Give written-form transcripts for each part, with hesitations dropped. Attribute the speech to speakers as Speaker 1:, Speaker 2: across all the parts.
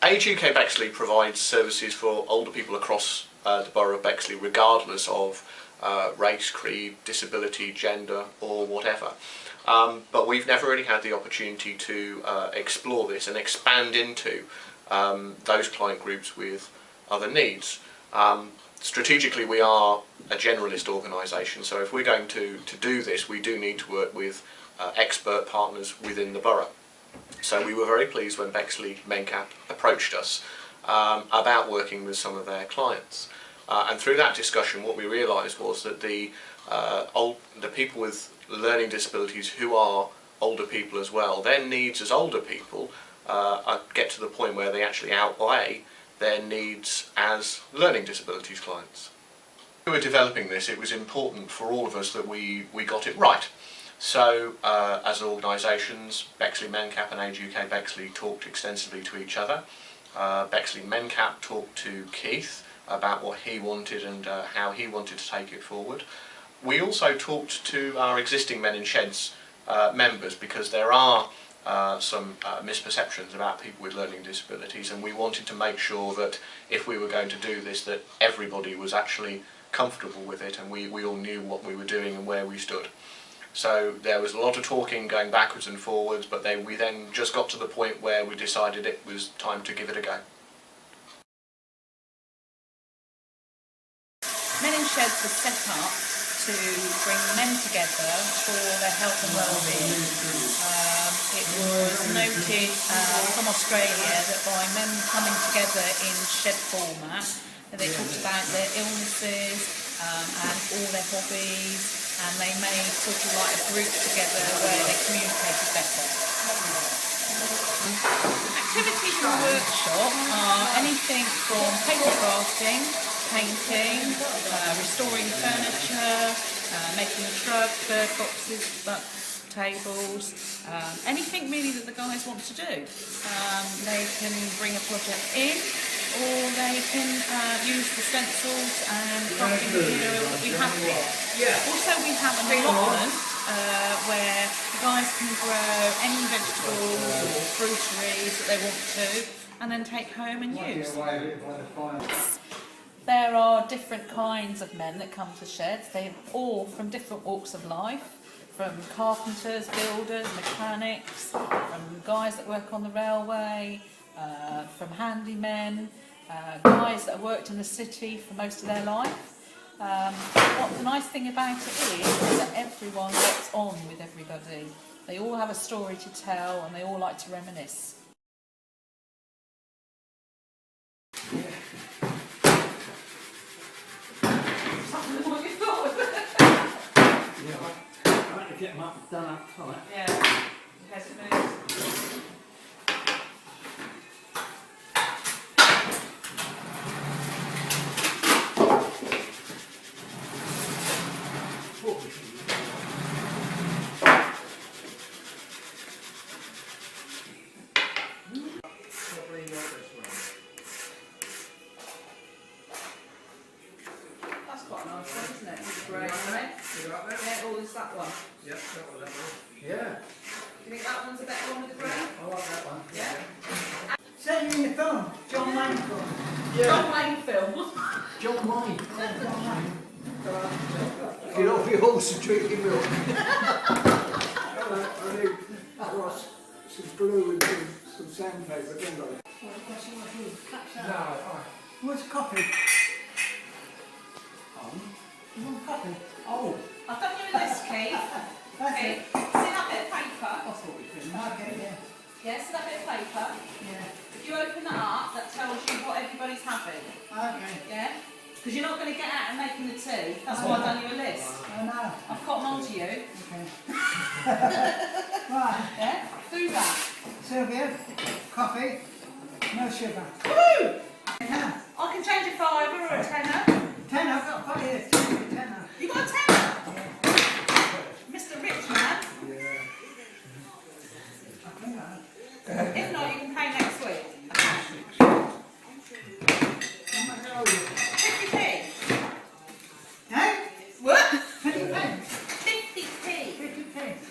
Speaker 1: Age UK Bexley provides services for older people across the borough of Bexley, regardless of race, creed, disability, gender or whatever. But we've never really had the opportunity to explore this and expand into those client groups with other needs. Strategically, we are a generalist organisation, so if we're going to do this, we do need to work with expert partners within the borough. So we were very pleased when Bexley Mencap approached us about working with some of their clients. And through that discussion, what we realised was that the people with learning disabilities who are older people as well, their needs as older people get to the point where they actually outweigh their needs as learning disabilities clients. When we were developing this, it was important for all of us that we got it right. So as organisations, Bexley Mencap and Age UK Bexley talked extensively to each other. Bexley Mencap talked to Keith about what he wanted and how he wanted to take it forward. We also talked to our existing Men in Sheds members, because there are some misperceptions about people with learning disabilities, and we wanted to make sure that if we were going to do this, that everybody was actually comfortable with it and we all knew what we were doing and where we stood. So there was a lot of talking going backwards and forwards, but we then just got to the point where we decided it was time to give it a go.
Speaker 2: Men in Sheds was set up to bring men together for their health and well-being. It was noted from Australia that by men coming together in shed format, they talked about their illnesses and all their hobbies, and they made sort of like a group together where they communicated better. Activities in the workshop are anything from paper crafting, painting, restoring furniture, making a truck, bird boxes, books, tables, anything really that the guys want to do. They can bring a project in, or they can use the stencils and crafting material that we have here. Also we have an allotment where the guys can grow any vegetables or fruiteries that they want to and then take home and use. There are different kinds of men that come to sheds. They're all from different walks of life, from carpenters, builders, mechanics, from guys that work on the railway, from handymen, guys that have worked in the city for most of their life. What the nice thing about it is that everyone gets on with everybody. They all have a story to tell and they all like to reminisce.
Speaker 3: Get them up, done up tight.
Speaker 2: Yeah, it has to move. That's quite a nice one, isn't it? It's great, isn't it? Yeah, oh, is that one?
Speaker 3: Yep, that one. Yeah.
Speaker 2: Do you think that one's a better one with the grey?
Speaker 3: I like that one.
Speaker 2: Yeah?
Speaker 3: Send me your phone. John Wayne film.
Speaker 2: John Wayne film.
Speaker 3: John Wayne. Get off your horse and drink your milk. I need some glue and some sandpaper, didn't I? No, where's the coffee? You want a coffee? Oh.
Speaker 2: I've done you a list, Keith. Okay. See that bit of paper?
Speaker 3: I thought we couldn't. Okay, yeah.
Speaker 2: Yeah, see that bit of paper?
Speaker 3: Yeah.
Speaker 2: If you open that up, that tells you what everybody's having.
Speaker 3: Okay.
Speaker 2: Yeah? Because you're not going to get out and making the tea. That's why I've done you a list.
Speaker 3: Oh no.
Speaker 2: I've cotton on to you.
Speaker 3: Okay. Right.
Speaker 2: Yeah? Do that.
Speaker 3: Sylvia, coffee, no sugar.
Speaker 2: Woo!
Speaker 3: Tenner.
Speaker 2: I can change a fiver or a tenner.
Speaker 3: Tenner, I've got a five here. Tenner.
Speaker 2: You got a tenner? Mr. Rich Man.
Speaker 3: Yeah.
Speaker 2: If not, you can pay next week.
Speaker 3: How much are you?
Speaker 2: 50p.
Speaker 3: Eh?
Speaker 2: What?
Speaker 3: 50 pence.
Speaker 2: 50p.
Speaker 3: 50 pence.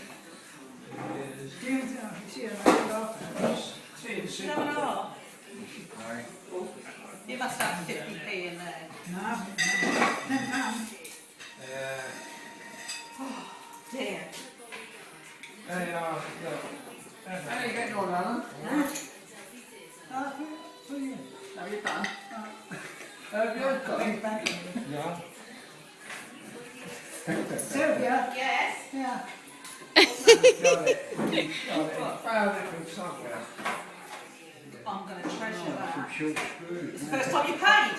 Speaker 3: Do you see how I go after?
Speaker 2: No. You must have 50p in there.
Speaker 3: No, £10.
Speaker 2: Oh dear.
Speaker 3: There you are. How are you getting on, Alan? For you.
Speaker 2: No, you're done.
Speaker 3: Have you got it? Yeah. Sylvia?
Speaker 2: Yes.
Speaker 3: Yeah. Got it. Found it from somewhere.
Speaker 2: I'm going to treasure that.
Speaker 3: Short screws.
Speaker 2: It's the first time you paid.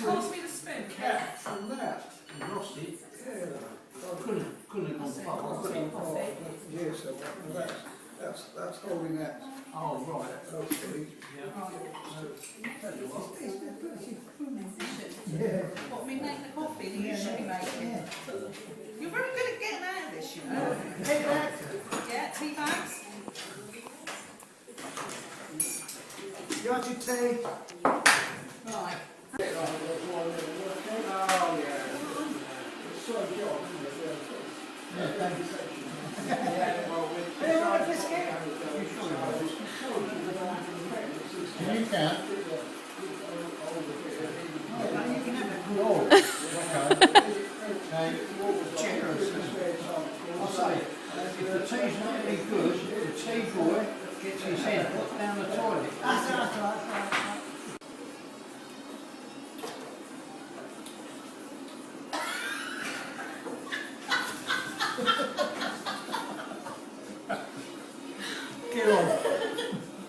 Speaker 2: Pass me the spoon, Kate.
Speaker 3: From that, you lost it. Yeah. I couldn't have gone far. Yes, that's holding that. Oh, right. Okay. Yeah.
Speaker 2: What, me make the coffee that you should be making? You're very good at getting out of this, you know.
Speaker 3: Take that.
Speaker 2: Yeah, tea bags.
Speaker 3: You want your tea?
Speaker 2: Right.
Speaker 3: Oh, yeah. It's so good. Yeah, thank you. Do you want a biscuit? You can. Oh, okay. Generous. I'll say, if the tea's not any good, the tea boy gets his head put down the toilet. That's right.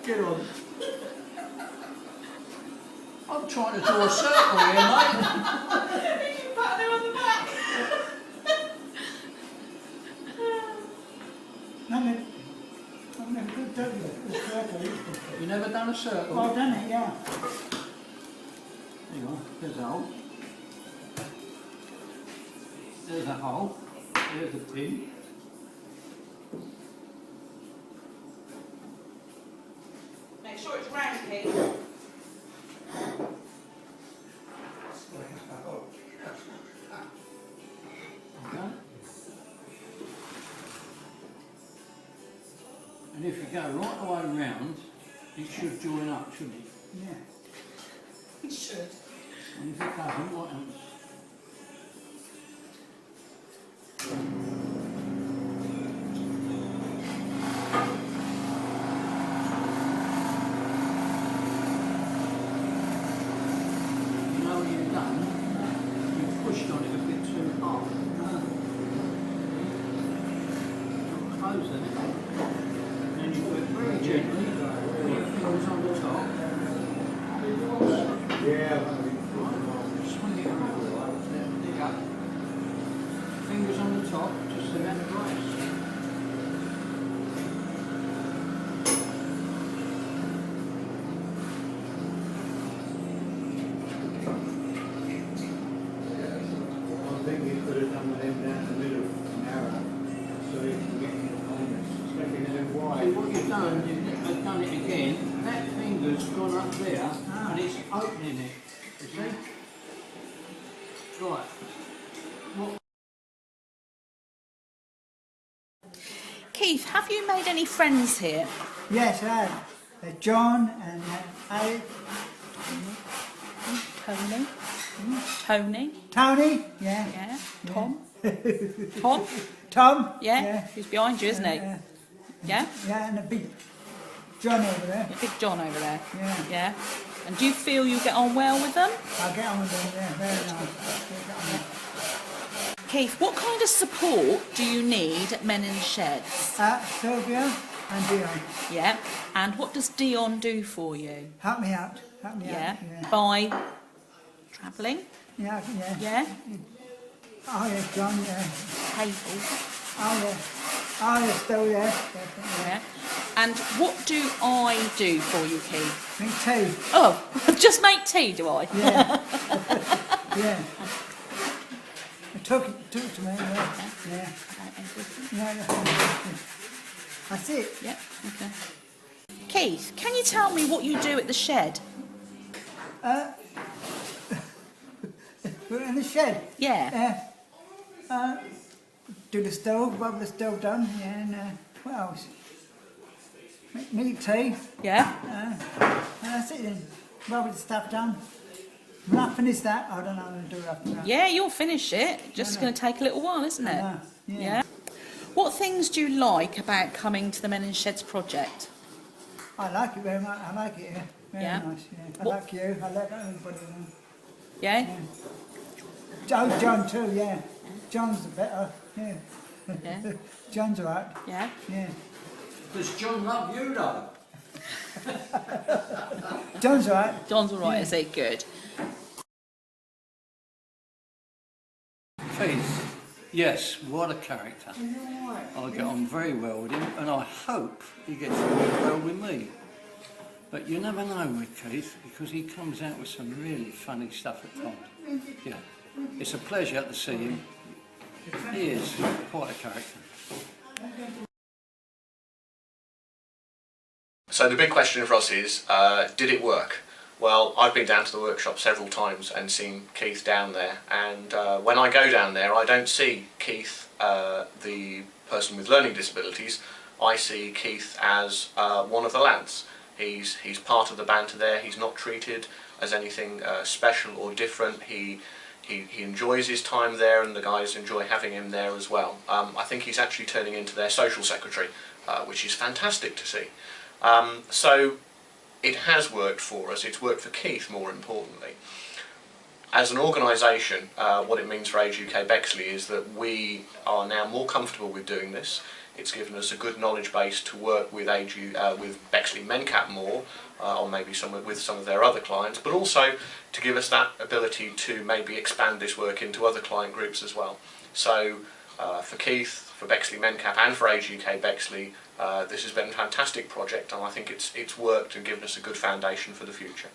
Speaker 3: Get on. I'm trying to draw a circle here, mate.
Speaker 2: You should pat her on the back.
Speaker 3: I've never done a circle. You never done a circle? I've done it, yeah. There you are. There's a hole. There's a hole. There's a pin.
Speaker 2: Make sure it's round, Kate.
Speaker 3: Okay. And if you go right the way round, it should join up, shouldn't it? Yeah.
Speaker 2: You should.
Speaker 3: And if it doesn't, what else? You know what you've done? You've pushed on it a bit too hard. Close it. And you do it very gently. Put your fingers on the top. Yeah. Swing it around. There you go. Fingers on the top, just around the glass.
Speaker 4: I think you could have done them down the middle, narrow, so you can get in the corners, especially them
Speaker 3: See
Speaker 4: wide.
Speaker 3: what you've done it again. That finger's gone up there and it's opening it. You see? Right.
Speaker 2: Keith, have you made any friends here?
Speaker 5: Yes, I have. John and Alec.
Speaker 2: Tony? Tony?
Speaker 5: Tony? Yeah.
Speaker 2: Yeah. Tom? Tom?
Speaker 5: Tom?
Speaker 2: Yeah. He's behind you, isn't he?
Speaker 5: Yeah.
Speaker 2: Yeah?
Speaker 5: Yeah, and a big John over there.
Speaker 2: Big John over there.
Speaker 5: Yeah.
Speaker 2: Yeah. And do you feel you get on well with them?
Speaker 5: I get on with them, yeah, very nice.
Speaker 2: Keith, what kind of support do you need at Men in Sheds?
Speaker 5: Sylvia and Dion.
Speaker 2: Yeah. And what does Dion do for you?
Speaker 5: Help me out. Help me
Speaker 2: Yeah.
Speaker 5: out. Yeah.
Speaker 2: By travelling?
Speaker 5: Yeah, yeah.
Speaker 2: Yeah.
Speaker 5: Oh, yeah, John, yeah.
Speaker 2: Cable?
Speaker 5: Oh, yeah. Oh, yeah, still there.
Speaker 2: Yeah. And what do I do for you, Keith?
Speaker 5: Make tea.
Speaker 2: Oh, just make tea, do I?
Speaker 5: Yeah. Yeah. Talk to me, yeah. Yeah. Yeah. That's it.
Speaker 2: Yeah, okay. Keith, can you tell me what you do at the shed?
Speaker 5: In the shed.
Speaker 2: Yeah.
Speaker 5: Do the stove, rub the stove done, yeah, and what else? Make tea,
Speaker 2: Yeah.
Speaker 5: and that's it then. Rub the stuff done. When I finish that, I don't know how to do it after that.
Speaker 2: Yeah, you'll finish it. Just going to take a little while, isn't it?
Speaker 5: Yeah.
Speaker 2: What things do you like about coming to the Men in Sheds project?
Speaker 5: I like it very much. I like it. Yeah. Very
Speaker 2: Yeah.
Speaker 5: nice. Yeah. I
Speaker 2: What-
Speaker 5: like you. I like everybody.
Speaker 2: Yeah?
Speaker 5: Oh, John too. Yeah. John's the better. Yeah.
Speaker 2: Yeah.
Speaker 5: John's alright.
Speaker 2: Yeah.
Speaker 5: Yeah.
Speaker 3: Does John love you though?
Speaker 5: John's alright.
Speaker 2: John's all right,
Speaker 5: Yeah.
Speaker 2: is he? Good.
Speaker 3: Keith, yes, what a character. I get on very well with him, and I hope he gets on well with me. But you never know with Keith, because he comes out with some really funny stuff at times. Yeah, it's a pleasure to see him. He is quite a character.
Speaker 1: So the big question for us is, did it work? Well, I've been down to the workshop several times and seen Keith down there, and when I go down there I don't see Keith, the person with learning disabilities. I see Keith as one of the lads. He's part of the banter there. He's not treated as anything special or different. He enjoys his time there, and the guys enjoy having him there as well. I think he's actually turning into their social secretary, which is fantastic to see. So it has worked for us. It's worked for Keith, more importantly. As an organisation, what it means for Age UK Bexley is that we are now more comfortable with doing this. It's given us a good knowledge base to work with with Bexley Mencap more, or maybe with some of their other clients, but also to give us that ability to maybe expand this work into other client groups as well. So for Keith, for Bexley Mencap and for Age UK Bexley, this has been a fantastic project, and I think it's worked and given us a good foundation for the future.